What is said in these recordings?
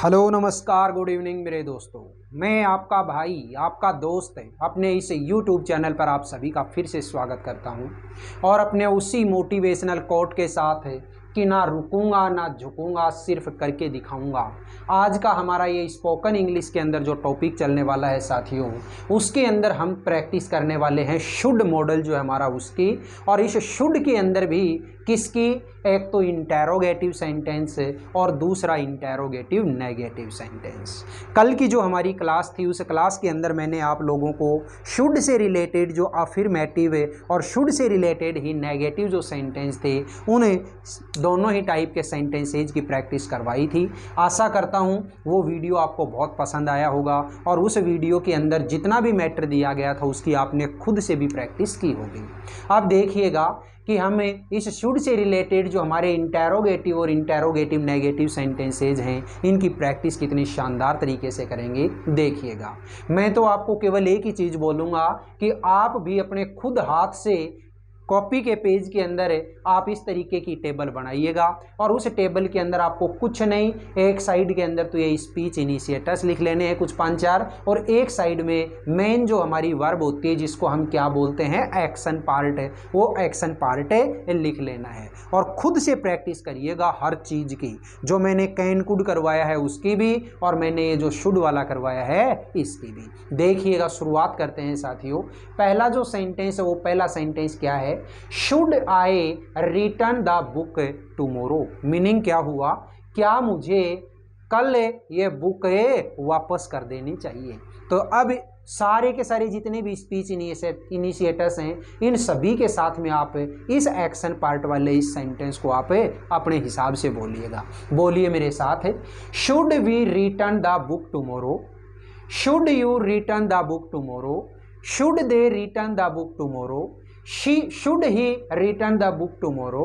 Hello नमस्कार good evening मेरे दोस्तों। मैं आपका भाई आपका दोस्त अपने इस YouTube चैनल पर आप सभी का फिर से स्वागत करता हूं और अपने उसी मोटिवेशनल कोट के साथ कि ना रुकूंगा ना झुकूंगा, सिर्फ करके दिखाऊंगा। आज का हमारा ये स्पोकन इंग्लिश के अंदर जो टॉपिक चलने वाला है साथियों, उसके अंदर हम प्रैक्टिस करने वाले हैं शुड मॉडल जो है हमारा उसकी। और इस शुड के अंदर भी किसकी, एक तो इंटेरोगेटिव सेंटेंस और दूसरा इंटेरोगेटिव नेगेटिव सेंटेंस। कल की जो हमारी क्लास थी उस क्लास के अंदर मैंने आप लोगों को शुड से रिलेटेड जो अफर्मेटिव और should say related he negative जो सेंटेंस थे उन दोनों ही टाइप के सेंटेंसेज की प्रैक्टिस करवाई थी। आशा करता हूँ वो वीडियो आपको बहुत पसंद आया होगा और उस वीडियो के अंदर जितना भी मैटर दिया गया था उसकी आपने खुद से भी प्रैक्टिस की होगी। अब देखिएगा कि हमें इस शुड से रिलेटेड जो हमारे इंटेरोगेटिव और इंटेरोगेटिव नेगेटिव सेंटेंसेज हैं इनकी प्रैक्टिस कितनी शानदार तरीके से करेंगे देखिएगा। मैं तो आपको केवल एक ही चीज़ बोलूँगा कि आप भी अपने खुद हाथ से कॉपी के पेज के अंदर आप इस तरीके की टेबल बनाइएगा और उस टेबल के अंदर आपको कुछ नहीं, एक साइड के अंदर तो ये स्पीच इनिशिएटर्स लिख लेने हैं कुछ 5-4, और एक साइड में मेन जो हमारी वर्ब होती है जिसको हम क्या बोलते हैं एक्शन पार्ट है, वो एक्शन पार्ट लिख लेना है। और खुद से प्रैक्टिस करिएगा हर चीज़ की, जो मैंने कैन कुड करवाया है उसकी भी और मैंने ये जो शुड वाला करवाया है इसकी भी। देखिएगा, शुरुआत करते हैं साथियों। पहला जो सेंटेंस है वो पहला सेंटेंस क्या है, should I return the book tomorrow. Meaning क्या हुआ, क्या मुझे कल ये बुक वापस कर देनी चाहिए। तो अब सारे के सारे जितने भी स्पीच इनिशिएटर्स हैं इन सभी के साथ में आप इस एक्शन पार्ट वाले इस सेंटेंस को आप अपने हिसाब से बोलिएगा। बोलिए मेरे साथ, should we return the book tomorrow, should you return the book tomorrow, should they return the book tomorrow, should he return the book tomorrow,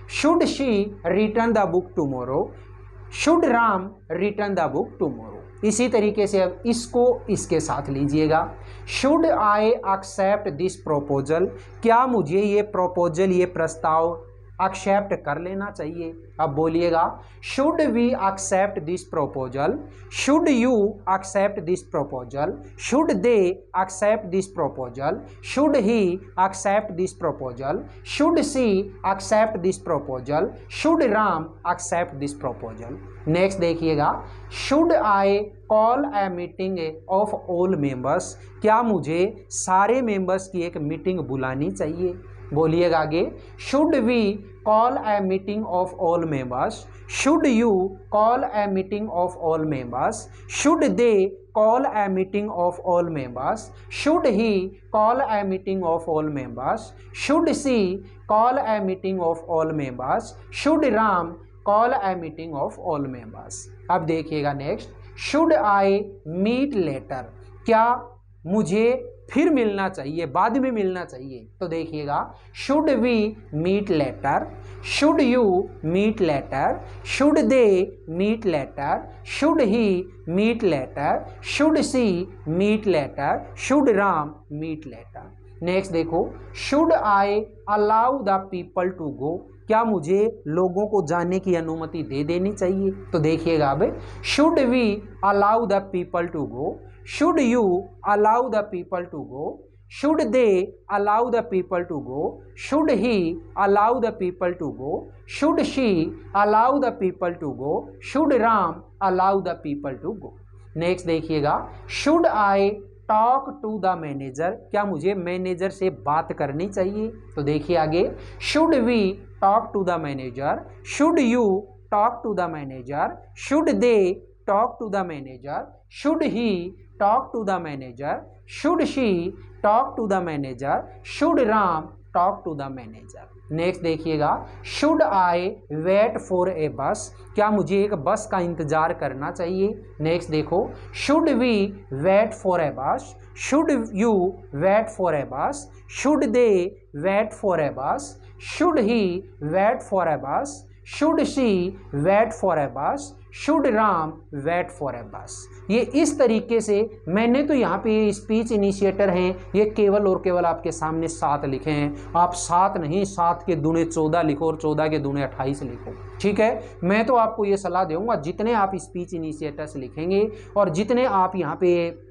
should she return the book tomorrow, should Ram return the book tomorrow। इसी तरीके से अब इसको इसके साथ लीजिएगा, should I accept this proposal, क्या मुझे ये प्रपोजल ये प्रस्ताव एक्सेप्ट कर लेना चाहिए। अब बोलिएगा, should we accept this proposal, should you accept this proposal, should they accept this proposal, should he accept this proposal, should she accept this proposal, should Ram accept this proposal. Next देखिएगा, should I call a meeting of all members, क्या मुझे सारे members की एक meeting बुलानी चाहिए। बोलिएगा आगे, should we call a meeting of all members, should you call a meeting of all members, should they call a meeting of all members, should he call a meeting of all members, should she call a meeting of all members, should Ram call a meeting of all members. अब देखिएगा next, should I meet later, क्या मुझे फिर मिलना चाहिए, बाद में मिलना चाहिए। तो देखिएगा, should we meet later, should you meet later, should they meet later, should he meet later, should she meet later, should Ram meet later. Next देखो, should I allow the people to go, क्या मुझे लोगों को जाने की अनुमति दे देनी चाहिए। तो देखिएगा, अब should we allow the people to go, should you allow the people to go, should they allow the people to go, should he allow the people to go, should she allow the people to go, should Ram allow the people to go. Next देखिएगा, should I talk to the manager, क्या मुझे manager से बात करनी चाहिए। तो देखिए आगे, should we talk to the manager, should you talk to the manager, should they talk to the manager, should he talk to the manager, should she talk to the manager, should Ram talk to the manager. Next देखिएगा, should I wait for a bus, क्या मुझे एक बस का इंतजार करना चाहिए। Next देखो, should we wait for a bus, should you wait for a bus, should they wait for a bus, should he wait for a bus, should she wait for a bus, should Ram wait for a bus. ये इस तरीके से मैंने तो यहाँ पे ये speech initiator हैं, ये केवल और केवल आपके सामने 7 लिखे हैं। आप 7 नहीं, 7 के दूने 14 लिखो और 14 के दूने 28 लिखो, ठीक है। मैं तो आपको ये सलाह दूंगा, जितने आप स्पीच इनिशिएटर्स लिखेंगे और जितने आप यहाँ पे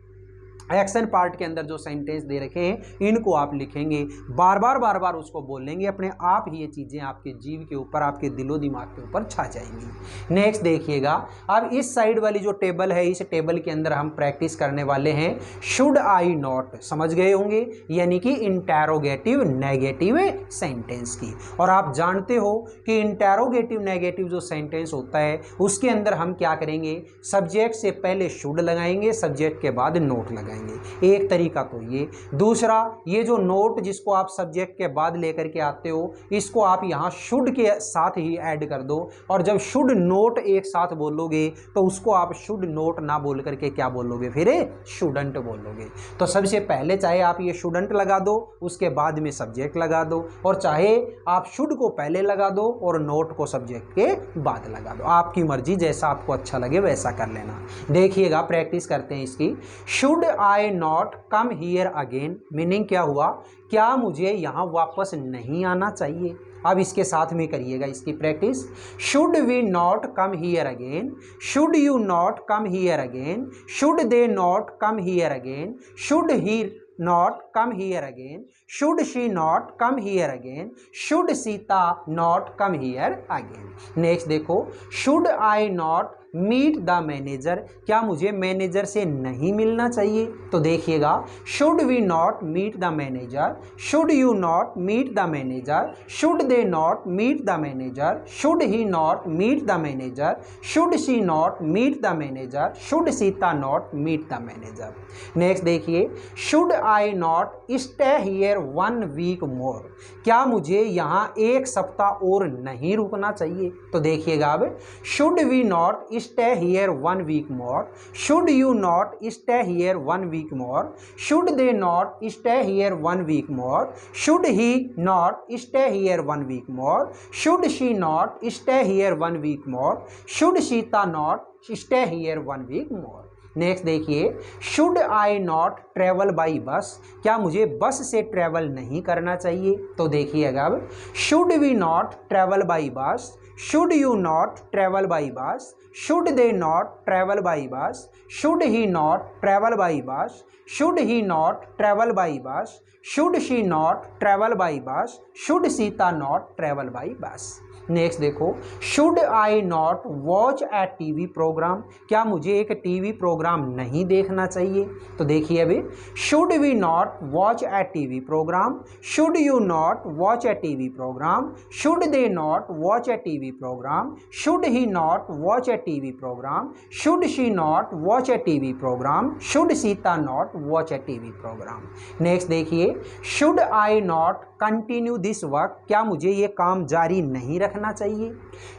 एक्शन पार्ट के अंदर जो सेंटेंस दे रखे हैं इनको आप लिखेंगे, बार बार उसको बोलेंगे, अपने आप ही ये चीज़ें आपके जीव के ऊपर, आपके दिलो दिमाग के ऊपर छा जाएंगी। नेक्स्ट देखिएगा, अब इस साइड वाली जो टेबल है, इस टेबल के अंदर हम प्रैक्टिस करने वाले हैं शुड आई नॉट, समझ गए होंगे, यानी कि इंटेरोगेटिव नेगेटिव सेंटेंस की। और आप जानते हो कि इंटेरोगेटिव नेगेटिव जो सेंटेंस होता है उसके अंदर हम क्या करेंगे, सब्जेक्ट से पहले शुड लगाएंगे, सब्जेक्ट के बाद नोट लगाएंगे। एक तरीका तो ये, दूसरा ये जो नोट जिसको आप सब्जेक्ट के बाद लेकर के आते हो, इसको आप यहाँ शुड के साथ ही ऐड कर दो, और जब शुड नोट एक साथ बोलोगे तो उसको आप शुड नोट ना बोल करके क्या बोलोगे, फिर शुडंट बोलोगे। तो सबसे पहले चाहे आप ये शुडंट लगा दो, उसके बाद में सब्जेक्ट लगा दो, और चाहे आप शुड को पहले लगा दो और नोट को सब्जेक्ट के बाद लगा दो, आपकी मर्जी, जैसा आपको अच्छा लगे वैसा कर लेना। देखिएगा, प्रैक्टिस करते हैं इसकी। Should I not come here again, meaning क्या हुआ, क्या मुझे यहाँ वापस नहीं आना चाहिए। अब इसके साथ में करिएगा इसकी practice. Should we not come here again, should you not come here again, should they not come here again, should he not come here again, should she not come here again, should Sita not come here again. Next देखो, should I not meet the manager, क्या मुझे manager से नहीं मिलना चाहिए। तो देखिएगा, should we not meet the manager, should you not meet the manager, should they not meet the manager, should he not meet the manager, should she not meet the manager, should Sita not meet the manager. Next देखिए, should I not stay here 1 week more, क्या मुझे यहाँ 1 सप्ताह और नहीं रुकना चाहिए। तो देखिएगा, अब should we not stay here 1 week more, should you not stay here 1 week more, should they not stay here 1 week more, should he not stay here 1 week more, should she not stay here 1 week more, should Sita not stay here 1 week more। Next देखिए, should I not travel by बस, क्या मुझे बस से travel नहीं करना चाहिए। तो देखिएगा, अब should we not travel by bus, should you not travel by bus, should they not travel by bus, should he not travel by bus, should he not travel by bus, should she not travel by bus, should Sita not travel by bus. Next देखो, should I not watch a TV programme, क्या मुझे एक TV programme नहीं देखना चाहिए। तो देखिए, अभी should we not watch a TV programme, should you not watch a TV programme, should they not watch a TV programme, should he not watch a TV programme, should she not watch a TV programme, should Sita not watch a TV programme. Next देखिए, should I not continue this work, क्या मुझे ये काम जारी नहीं रखना चाहिए।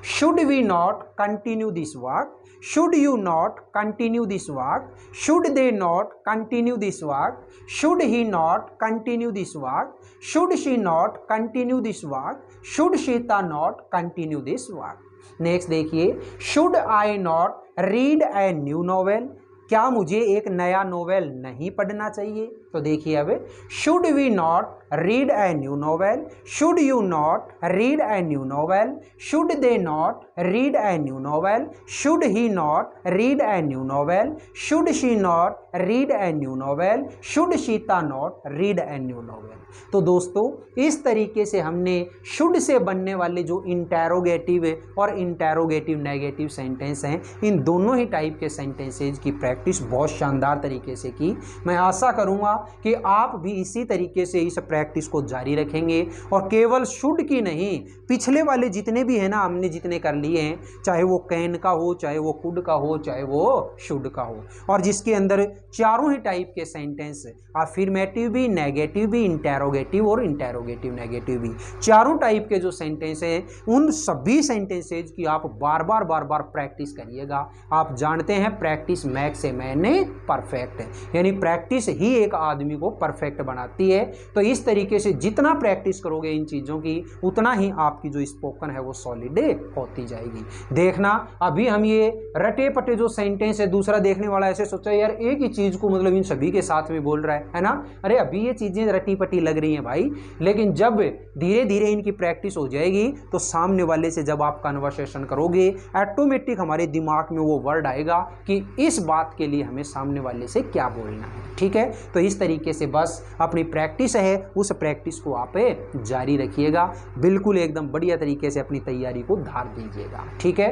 Should we not continue this work, should you not continue this work, should they not continue this work, should he not continue this work, should she not continue this work, should Sita not continue this work. Next देखिए, should I not read a new novel, क्या मुझे एक नया novel नहीं पढ़ना चाहिए। तो देखिए, अब should we not read a new novel, should you not read a new novel, should they not read a new novel, should he not read a new novel, should she not read a new novel, should Sita not read a new novel. तो दोस्तों, इस तरीके से हमने should say बनने वाले जो interrogative और इंटेरोगेटिव नेगेटिव सेंटेंस हैं, इन दोनों ही टाइप के सेंटेंसेज की प्रैक्टिस बहुत शानदार तरीके से की। मैं आशा करूंगा कि आप भी इसी तरीके से इस प्रैक्टिस को जारी रखेंगे, और केवल शुड की नहीं, पिछले वाले जितने भी हैं ना, हमने जितने कर लिए हैं, चाहे वो कैन का हो, चाहे वो कुड का हो, चाहे वो शुड का हो, और जिसके अंदर चारों ही टाइप के सेंटेंस, अफर्मेटिव भी, नेगेटिव भी, इंटेरोगेटिव और इंटेरोगेटिव नेगेटिव भी, चारों टाइप के जो सेंटेंस हैं, उन सभी सेंटेंसेज की आप बार बार प्रैक्टिस करिएगा। आप जानते हैं, practice max a man perfect, यानी प्रैक्टिस ही एक आदमी को परफेक्ट बनाती है। तो इस तरीके से जितना प्रैक्टिस करोगे इन चीज़ों की, उतना ही आपकी जो स्पोकन है वो सॉलिड होती जाएगी। देखना, अभी हम ये रटे पटे जो सेंटेंस है, दूसरा देखने वाला ऐसे सोचा यार एक ही चीज़ को मतलब इन सभी के साथ में बोल रहा है ना। अरे अभी ये चीज़ें रटी पटी लग रही हैं भाई, लेकिन जब धीरे धीरे इनकी प्रैक्टिस हो जाएगी तो सामने वाले से जब आप कन्वर्सेशन करोगे, ऑटोमेटिक हमारे दिमाग में वो वर्ड आएगा कि इस बात के लिए हमें सामने वाले से क्या बोलना है। ठीक है, तो इस तरीके से बस अपनी प्रैक्टिस है, उस प्रैक्टिस को आप जारी रखिएगा, बिल्कुल एकदम बढ़िया तरीके से अपनी तैयारी को धार दीजिएगा। ठीक है,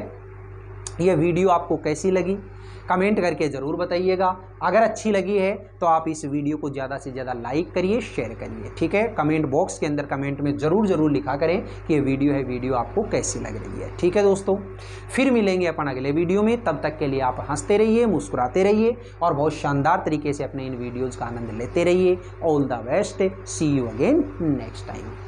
यह वीडियो आपको कैसी लगी कमेंट करके ज़रूर बताइएगा। अगर अच्छी लगी है तो आप इस वीडियो को ज़्यादा से ज़्यादा लाइक करिए, शेयर करिए। ठीक है, कमेंट बॉक्स के अंदर कमेंट में ज़रूर लिखा करें कि ये वीडियो आपको कैसी लग रही है। ठीक है दोस्तों, फिर मिलेंगे अपन अगले वीडियो में। तब तक के लिए आप हंसते रहिए, मुस्कुराते रहिए और बहुत शानदार तरीके से अपने इन वीडियोज़ का आनंद लेते रहिए। All the best, see you again next time.